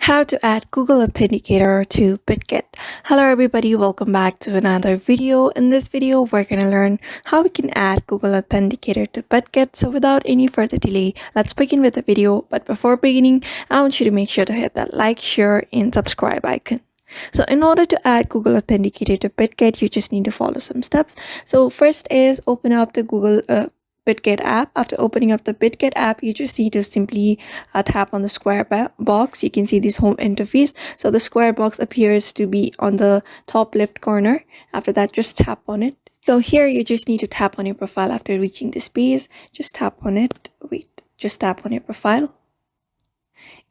How to add Google Authenticator to Bidget. Hello everybody, welcome back to another video. In this video, we're going to learn how we can add Google Authenticator to Bidget. So without any further delay, let's begin with the video. But before beginning, I want you to make sure to hit that like, share, and subscribe icon. So in order to add Google Authenticator to Bidget, you just need to follow some steps. So first is open up the Google Bidget app. After opening up the Bidget app, you just need to simply tap on the square box. You can see this home interface. So the square box appears to be on the top left corner. After that, just tap on it. So here you just need to tap on your profile. After reaching this page, just tap on it. Just tap on your profile.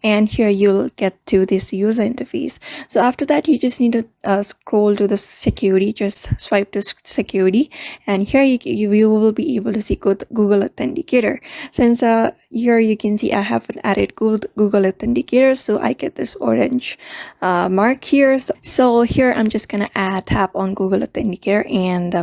And here you'll get to this user interface. So after that, you just need to scroll to the security, just swipe to security, and here you will be able to see Google Authenticator. Since here you can see I haven't added Google Authenticator, so I get this orange mark here. So here I'm just gonna tap on Google Authenticator and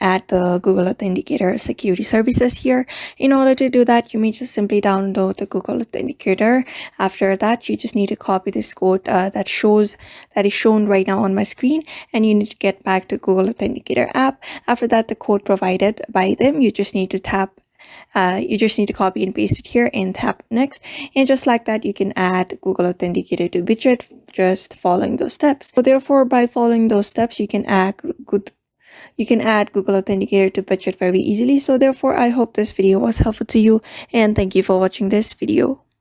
add the Google Authenticator security services here. In order to do that, you may just simply download the Google Authenticator. After that, you just need to copy this code that is shown right now on my screen, and you need to get back to Google Authenticator app. After that, the code provided by them, you just need to copy and paste it here and tap next, and just like that you can add Google Authenticator to Bidget just following those steps. So therefore, by following those steps, you can add Google Authenticator to Bidget very easily. So therefore, I hope this video was helpful to you, and thank you for watching this video.